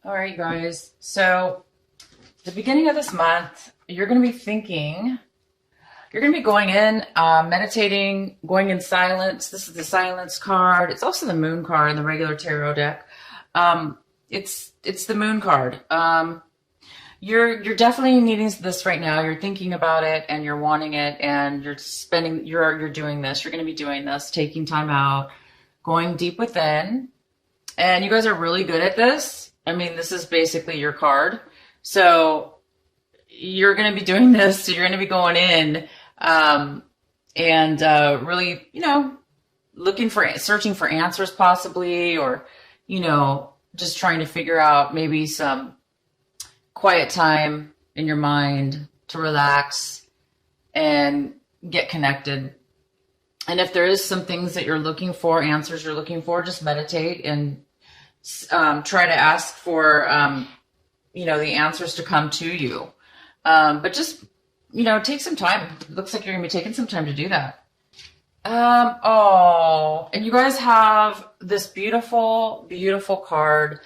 All right, you guys. So, the beginning of this month, you're going to be thinking, you're going to be going in, meditating, going in silence. This is the silence card. It's also the moon card in the regular tarot deck. It's the moon card. You're definitely needing this right now. You're thinking about it and you're wanting it, and you're doing this. You're going to be doing this, taking time out, going deep within. And you guys are really good at this. I mean, this is basically your card. So you're going to be doing this. So you're going to be going in and really, searching for answers possibly, or, just trying to figure out maybe some quiet time in your mind to relax and get connected. And if there is some things that you're looking for, answers you're looking for, just meditate and try to ask for, the answers to come to you. But just, take some time. It looks like you're going to be taking some time to do that. And you guys have this beautiful, beautiful card.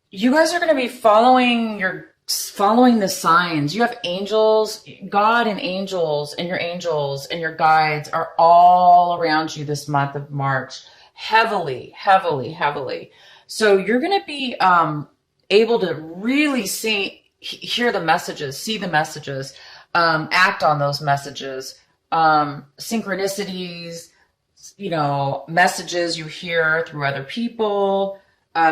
You guys are going to be following the signs. You have angels, God and your angels and your guides are all around you this month of March. Heavily, heavily, heavily. So you're going to be able to really hear the messages, see the messages, act on those messages, synchronicities, messages you hear through other people,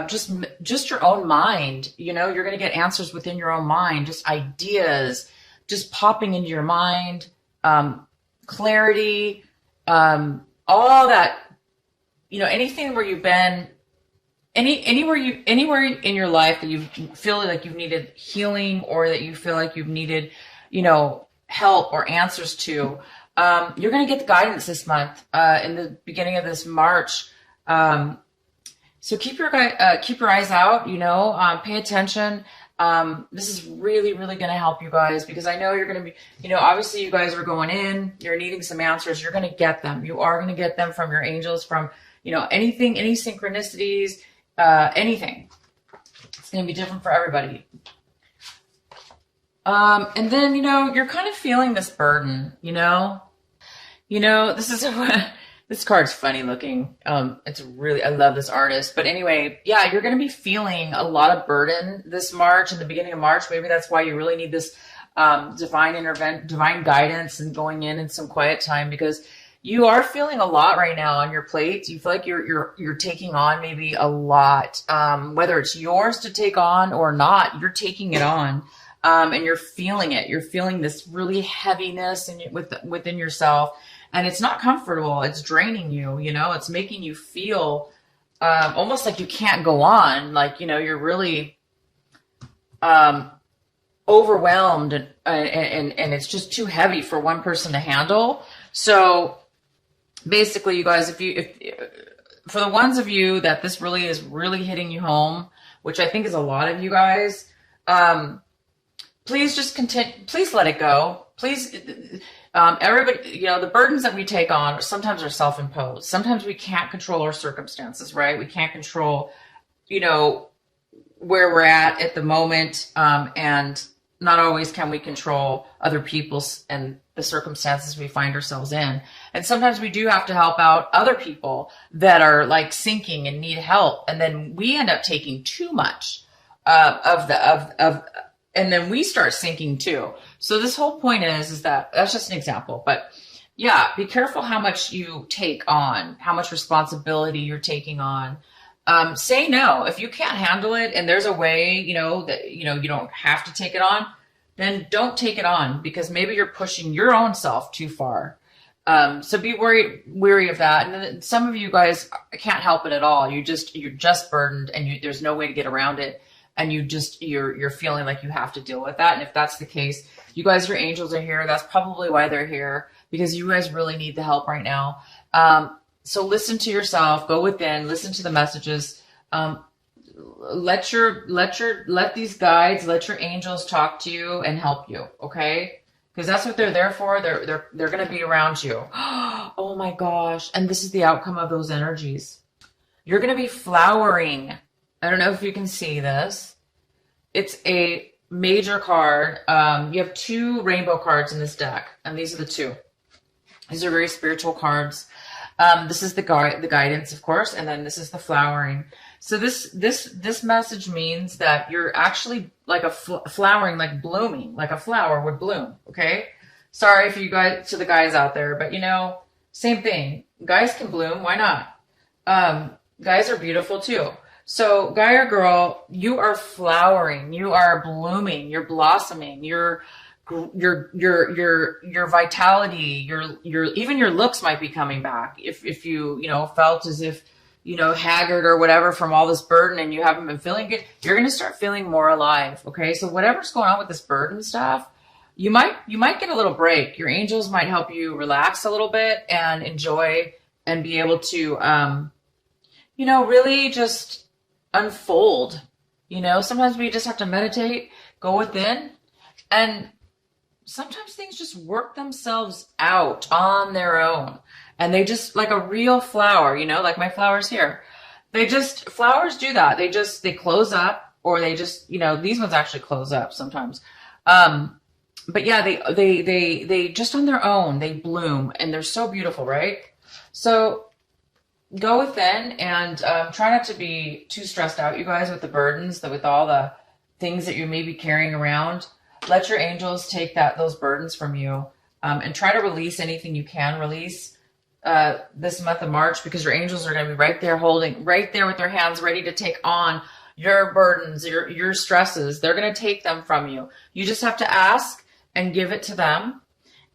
just your own mind. You're going to get answers within your own mind, just ideas, just popping into your mind, clarity, all that, anything where you've been, anywhere in your life that you feel like you've needed healing, or that you feel like you've needed, help or answers to, you're going to get the guidance this month, in the beginning of this March. So keep your eyes out, pay attention. This is really, really going to help you guys, because I know you're going to be, obviously you guys are going in, you're needing some answers. You're going to get them. You are going to get them from your angels, from, anything, any synchronicities, anything. It's going to be different for everybody. And then, you're kind of feeling this burden, this is, this card's funny looking. It's really, I love this artist, but anyway, yeah, you're going to be feeling a lot of burden this March, in the beginning of March. Maybe that's why you really need this, divine guidance and going in some quiet time, because you are feeling a lot right now on your plate. You feel like you're taking on maybe a lot, whether it's yours to take on or not, you're taking it on. And you're feeling it. You're feeling this really heaviness within yourself, and it's not comfortable. It's draining you. It's making you feel almost like you can't go on. Like you're really overwhelmed, and it's just too heavy for one person to handle. So basically, you guys, if for the ones of you that this really is really hitting you home, which I think is a lot of you guys. Please just continue. Please let it go. Please, everybody, the burdens that we take on sometimes are self-imposed. Sometimes we can't control our circumstances, right? We can't control, where we're at the moment. And not always can we control other people's and the circumstances we find ourselves in. And sometimes we do have to help out other people that are like sinking and need help. And then we end up taking too much and then we start sinking too. So this whole point is that's just an example, but yeah, be careful how much you take on, how much responsibility you're taking on. Say no. If you can't handle it and there's a way, that, you don't have to take it on, then don't take it on, because maybe you're pushing your own self too far. So be weary of that. And then some of you guys can't help it at all. You're just burdened, and there's no way to get around it. And you're feeling like you have to deal with that. And if that's the case, you guys, your angels are here. That's probably why they're here, because you guys really need the help right now. So listen to yourself, go within, listen to the messages. Let these guides, let your angels talk to you and help you. Okay. Because that's what they're there for. They're going to be around you. Oh my gosh. And this is the outcome of those energies. You're going to be flowering. I don't know if you can see this. it's a major card. You have 2 rainbow cards in this deck, and these are the 2. These are very spiritual cards. This is the guidance, of course, and then this is the flowering. So this message means that you're actually like a flowering, like blooming, like a flower would bloom. Okay. Sorry for you guys, to the guys out there, but you know, same thing. Guys can bloom. Why not? Guys are beautiful too. So guy or girl, you are flowering, you are blooming, you're blossoming, your vitality, your even your looks might be coming back. If you felt as if, haggard or whatever from all this burden and you haven't been feeling good, you're going to start feeling more alive. Okay. So whatever's going on with this burden stuff, you might get a little break. Your angels might help you relax a little bit and enjoy and be able to, really just unfold. Sometimes we just have to meditate, go within, and sometimes things just work themselves out on their own. And they just, like a real flower, like my flowers here. Flowers do that. They close up, or they just, these ones actually close up sometimes. But yeah, they just on their own, they bloom, and they're so beautiful, right? So go within and try not to be too stressed out, you guys, with the burdens, with all the things that you may be carrying around. Let your angels take those burdens from you, and try to release anything you can release this month of March, because your angels are going to be right there with their hands ready to take on your burdens, your stresses. They're going to take them from you. You just have to ask and give it to them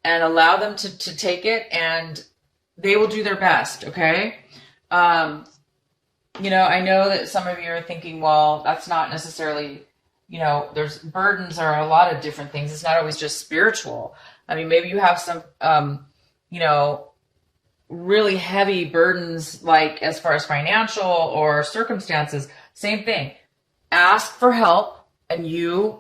and allow them to take it, and they will do their best. Okay. I know that some of you are thinking, well, that's not necessarily, there's burdens are a lot of different things. It's not always just spiritual. I mean, maybe you have some, really heavy burdens, like as far as financial or circumstances. Same thing. Ask for help and you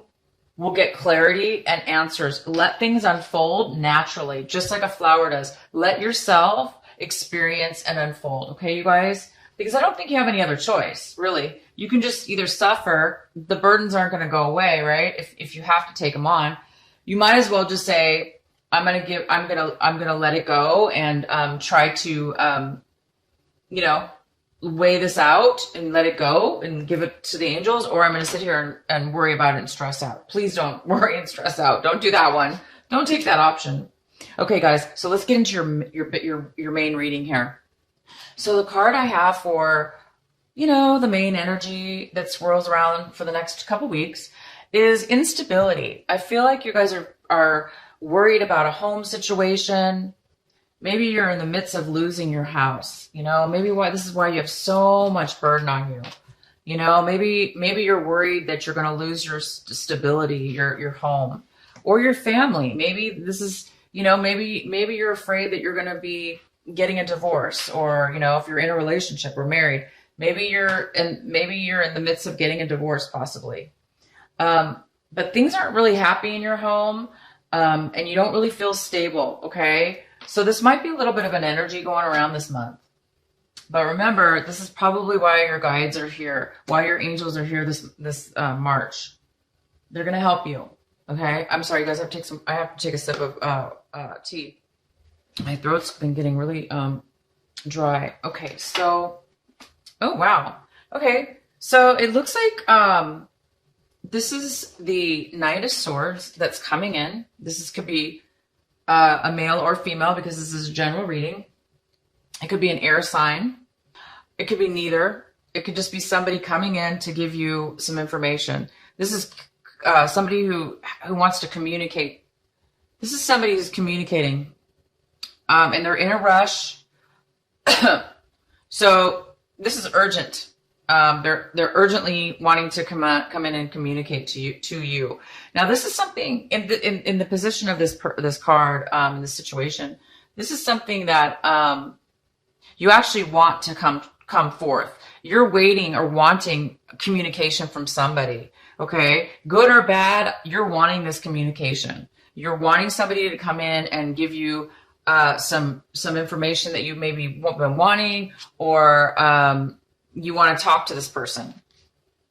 will get clarity and answers. Let things unfold naturally, just like a flower does. Let yourself experience and unfold. Okay, you guys? Because I don't think you have any other choice, really. You can just either suffer. The burdens aren't going to go away, right? If you have to take them on, you might as well just say, I'm going to let it go and try to, weigh this out and let it go and give it to the angels, or I'm going to sit here and worry about it and stress out. Please don't worry and stress out. Don't do that one. Don't take that option. Okay, guys. So let's get into your main reading here. So the card I have for, the main energy that swirls around for the next couple weeks is instability. I feel like you guys are worried about a home situation. Maybe you're in the midst of losing your house. Maybe this is why you have so much burden on you. Maybe you're worried that you're going to lose your stability, your home, or your family. Maybe this is, maybe you're afraid that you're going to be getting a divorce, or, if you're in a relationship or married, maybe you're in the midst of getting a divorce, possibly. But things aren't really happy in your home, and you don't really feel stable. Okay. So this might be a little bit of an energy going around this month. But remember, this is probably why your guides are here, why your angels are here this March. They're going to help you. Okay. I'm sorry, you guys, I have to take a sip of tea. My throat's been getting really dry. Okay. So, oh, wow. Okay. So it looks like this is the Knight of Swords that's coming in. Could be a male or female, because this is a general reading. It could be an air sign. It could be neither. It could just be somebody coming in to give you some information. This is somebody who wants to communicate. This is somebody who's communicating, and they're in a rush. So this is urgent. They're urgently wanting to come in and communicate to you. Now, this is something in the position of this card, in this situation. This is something that you actually want to come forth. You're waiting or wanting communication from somebody. Okay, good or bad, you're wanting this communication. You're wanting somebody to come in and give you some information that you maybe been wanting, or you want to talk to this person.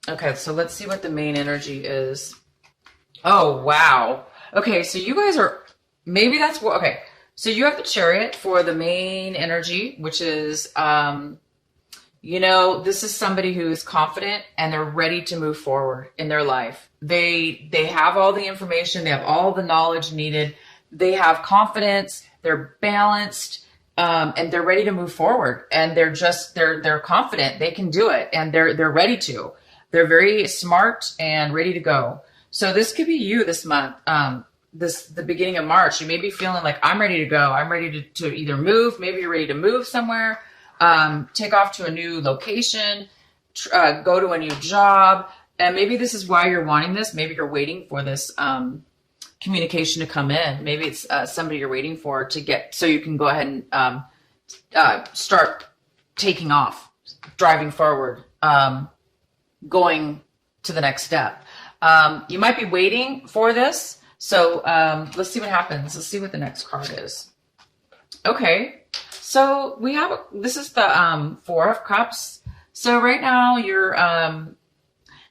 Okay, so let's see what the main energy is. Oh, wow. Okay, so you guys are, maybe that's what, okay. So you have the Chariot for the main energy, which is, this is somebody who is confident and they're ready to move forward in their life. They have all the information, they have all the knowledge needed. They have confidence, they're balanced, and they're ready to move forward. And they're confident they can do it, and they're ready to. They're very smart and ready to go. So this could be you this month. The beginning of March, you may be feeling like, I'm ready to go. I'm ready to either move. Maybe you're ready to move somewhere, take off to a new location, go to a new job. And maybe this is why you're wanting this. Maybe you're waiting for this communication to come in. Maybe it's somebody you're waiting for to get, so you can go ahead and start taking off, driving forward, going to the next step. You might be waiting for this. So let's see what happens. Let's see what the next card is. Okay. So we have, this is the 4 of Cups. So right now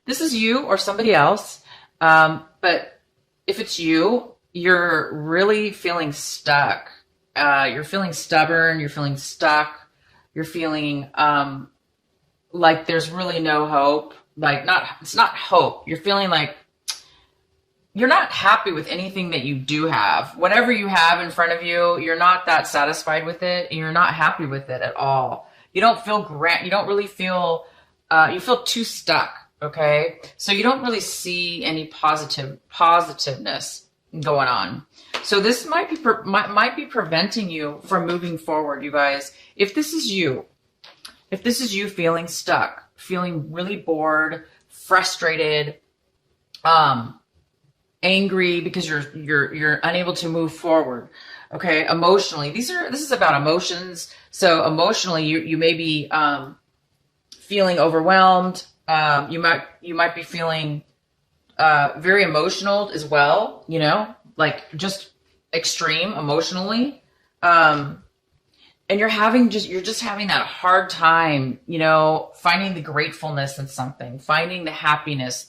this is you or somebody else. But if it's you, you're really feeling stuck. You're feeling stubborn. You're feeling stuck. You're feeling like there's really no hope. It's not hope. You're feeling like you're not happy with anything that you do have. Whatever you have in front of you, you're not that satisfied with it. And you're not happy with it at all. You don't feel you don't really feel, you feel too stuck. Okay. So you don't really see any positiveness going on. So this might be preventing you from moving forward, you guys. If this is you feeling stuck, feeling really bored, frustrated, angry because you're unable to move forward. Okay, emotionally, this is about emotions. So emotionally, you may be feeling overwhelmed. You might be feeling very emotional as well. Like just extreme emotionally. And you're just having that hard time, finding the gratefulness in something, finding the happiness,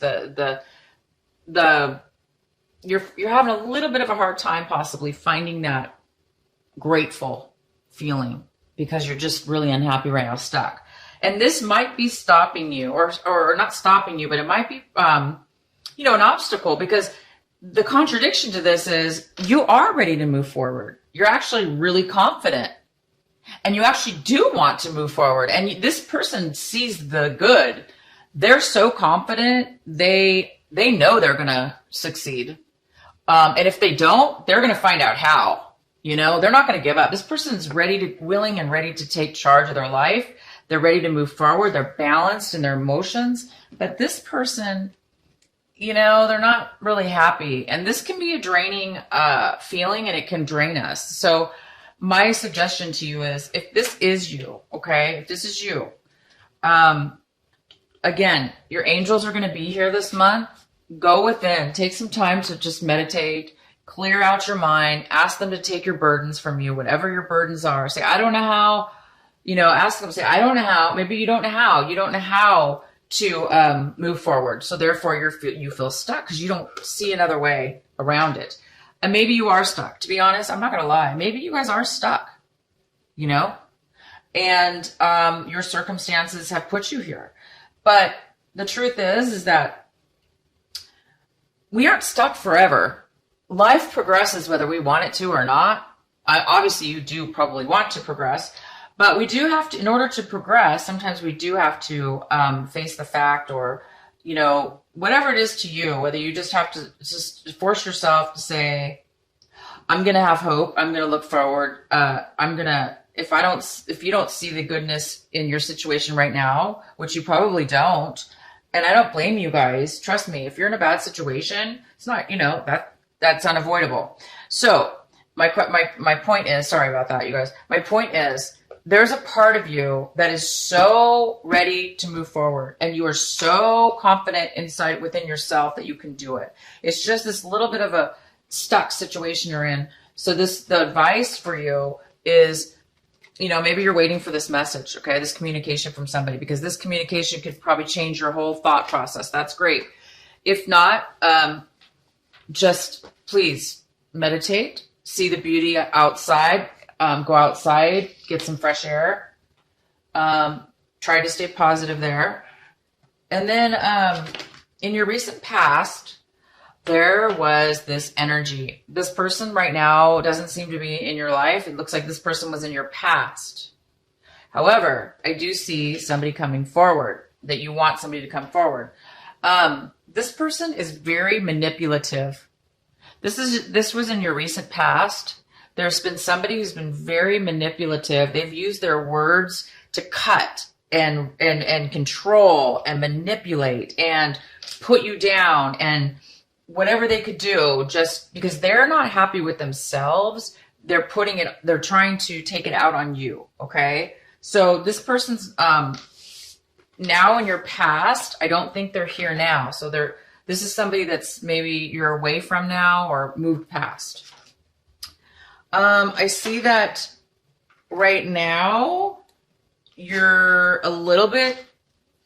you're having a little bit of a hard time possibly finding that grateful feeling because you're just really unhappy right now, stuck. And this might be stopping you or not stopping you, but it might be, an obstacle, because the contradiction to this is you are ready to move forward. You're actually really confident and you actually do want to move forward. And this person sees the good. They're so confident. They know they're going to succeed. And if they don't, they're going to find out how. They're not going to give up. This person's willing and ready to take charge of their life. They're ready to move forward. They're balanced in their emotions. But this person, they're not really happy. And this can be a draining feeling, and it can drain us. So my suggestion to you is, if this is you, okay, if this is you, again, your angels are going to be here this month. Go within, take some time to just meditate, clear out your mind, ask them to take your burdens from you, whatever your burdens are. Say, I don't know how, ask them, say, I don't know how. Maybe you don't know how. You don't know how to move forward. So therefore you feel stuck because you don't see another way around it. And maybe you are stuck. To be honest, I'm not going to lie. Maybe you guys are stuck, and your circumstances have put you here. But the truth is that we aren't stuck forever. Life progresses whether we want it to or not. Obviously, you do probably want to progress, but we do have to, in order to progress, sometimes we do have to face the fact, or, whatever it is to you, whether you just have to just force yourself to say, I'm going to have hope. I'm going to look forward. If you don't see the goodness in your situation right now, which you probably don't, and I don't blame you guys. Trust me, if you're in a bad situation, it's not, that's unavoidable. So my point is, sorry about that, you guys. My point is, there's a part of you that is so ready to move forward, and you are so confident within yourself that you can do it. It's just this little bit of a stuck situation you're in. So the advice for you is, You know, maybe you're waiting for this message, okay, this communication from somebody, because this communication could probably change your whole thought process. That's great. If not, just please meditate, see the beauty outside, go outside, get some fresh air, try to stay positive there. And then in your recent past, there was this energy. This person right now doesn't seem to be in your life. It looks like this person was in your past. However, I do see somebody coming forward, that you want somebody to come forward. This person is very manipulative. This was in your recent past. There's been somebody who's been very manipulative. They've used their words to cut and control and manipulate and put you down and whatever they could do, just because they're not happy with themselves. They're trying to take it out on you. Okay. So this person's, now in your past, I don't think they're here now. So this is somebody that's maybe you're away from now or moved past. I see that right now you're a little bit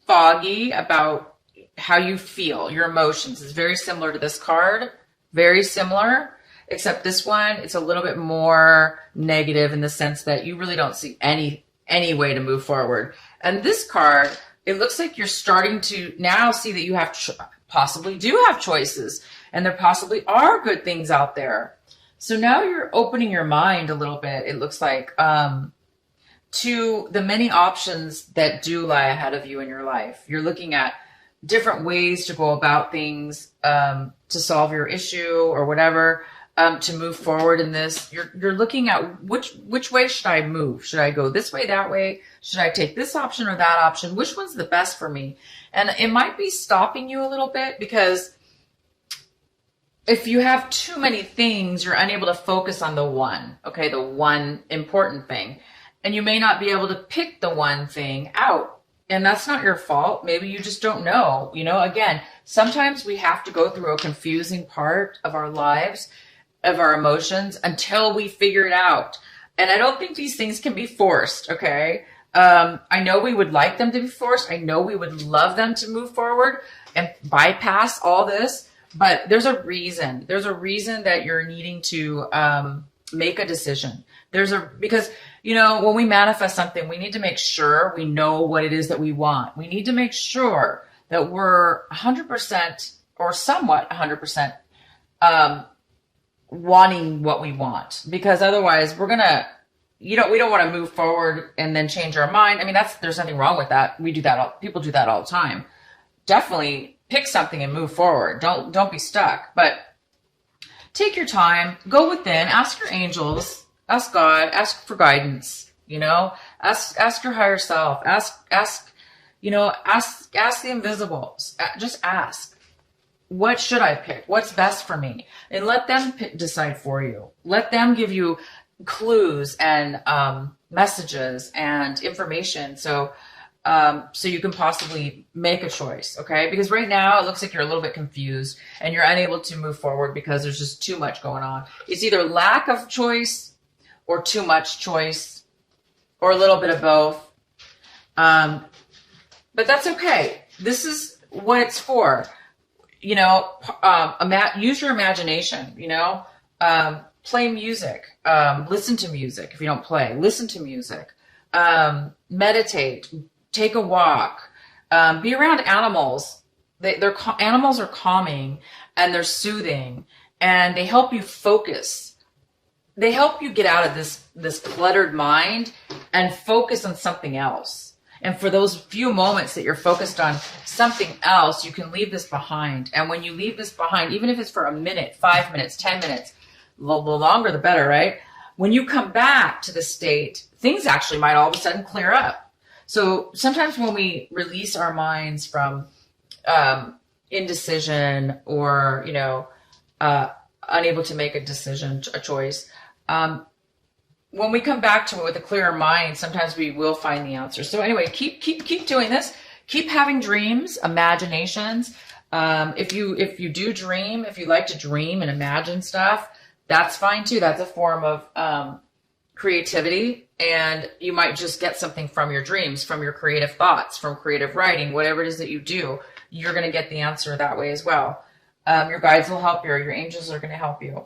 foggy about how you feel, your emotions. Is very similar to this card, very similar, except this one, it's a little bit more negative in the sense that you really don't see any way to move forward. And this card, it looks like you're starting to now see that you have possibly do have choices, and there possibly are good things out there. So now you're opening your mind a little bit, it looks like, to the many options that do lie ahead of you in your life. You're looking at different ways to go about things, to solve your issue or whatever, to move forward in this. You're looking at which way should I move? Should I go this way, that way? Should I take this option or that option? Which one's the best for me? And it might be stopping you a little bit, because if you have too many things, you're unable to focus on the one, okay, the one important thing. And you may not be able to pick the one thing out. And that's not your fault. Maybe you just don't know. You know, again, sometimes we have to go through a confusing part of our lives, of our emotions, until we figure it out. And I don't think these things can be forced, okay? I know we would like them to be forced. I know we would love them to move forward and bypass all this. But there's a reason. There's a reason that you're needing to make a decision. Because, you know, when we manifest something, we need to make sure we know what it is that we want. We need to make sure that we're 100% or somewhat 100% wanting what we want. Because otherwise we don't want to move forward and then change our mind. I mean, there's nothing wrong with that. We do that. People do that all the time. Definitely pick something and move forward. Don't be stuck, but take your time, go within, ask your angels, ask God, ask for guidance, you know, ask your higher self, ask the invisibles, just ask, what should I pick? What's best for me? And let them decide for you. Let them give you clues and messages and information. So you can possibly make a choice, okay? Because right now it looks like you're a little bit confused and you're unable to move forward because there's just too much going on. It's either lack of choice or too much choice, or a little bit of both. But that's okay. This is what it's for. You know, use your imagination, you know, play music, listen to music. If you don't play, listen to music, meditate, take a walk, be around animals. Animals are calming and they're soothing and they help you focus. They help you get out of this cluttered mind and focus on something else. And for those few moments that you're focused on something else, you can leave this behind. And when you leave this behind, even if it's for a minute, 5 minutes, 10 minutes, the longer the better, right? When you come back to the state, things actually might all of a sudden clear up. So sometimes when we release our minds from indecision or, you know, unable to make a decision, a choice, when we come back to it with a clearer mind, sometimes we will find the answer. So anyway, keep doing this. Keep having dreams, imaginations. If you do dream, if you like to dream and imagine stuff, that's fine too. That's a form of creativity, and you might just get something from your dreams, from your creative thoughts, from creative writing, whatever it is that you do. You're going to get the answer that way as well. Your guides will help you, or your angels are going to help you.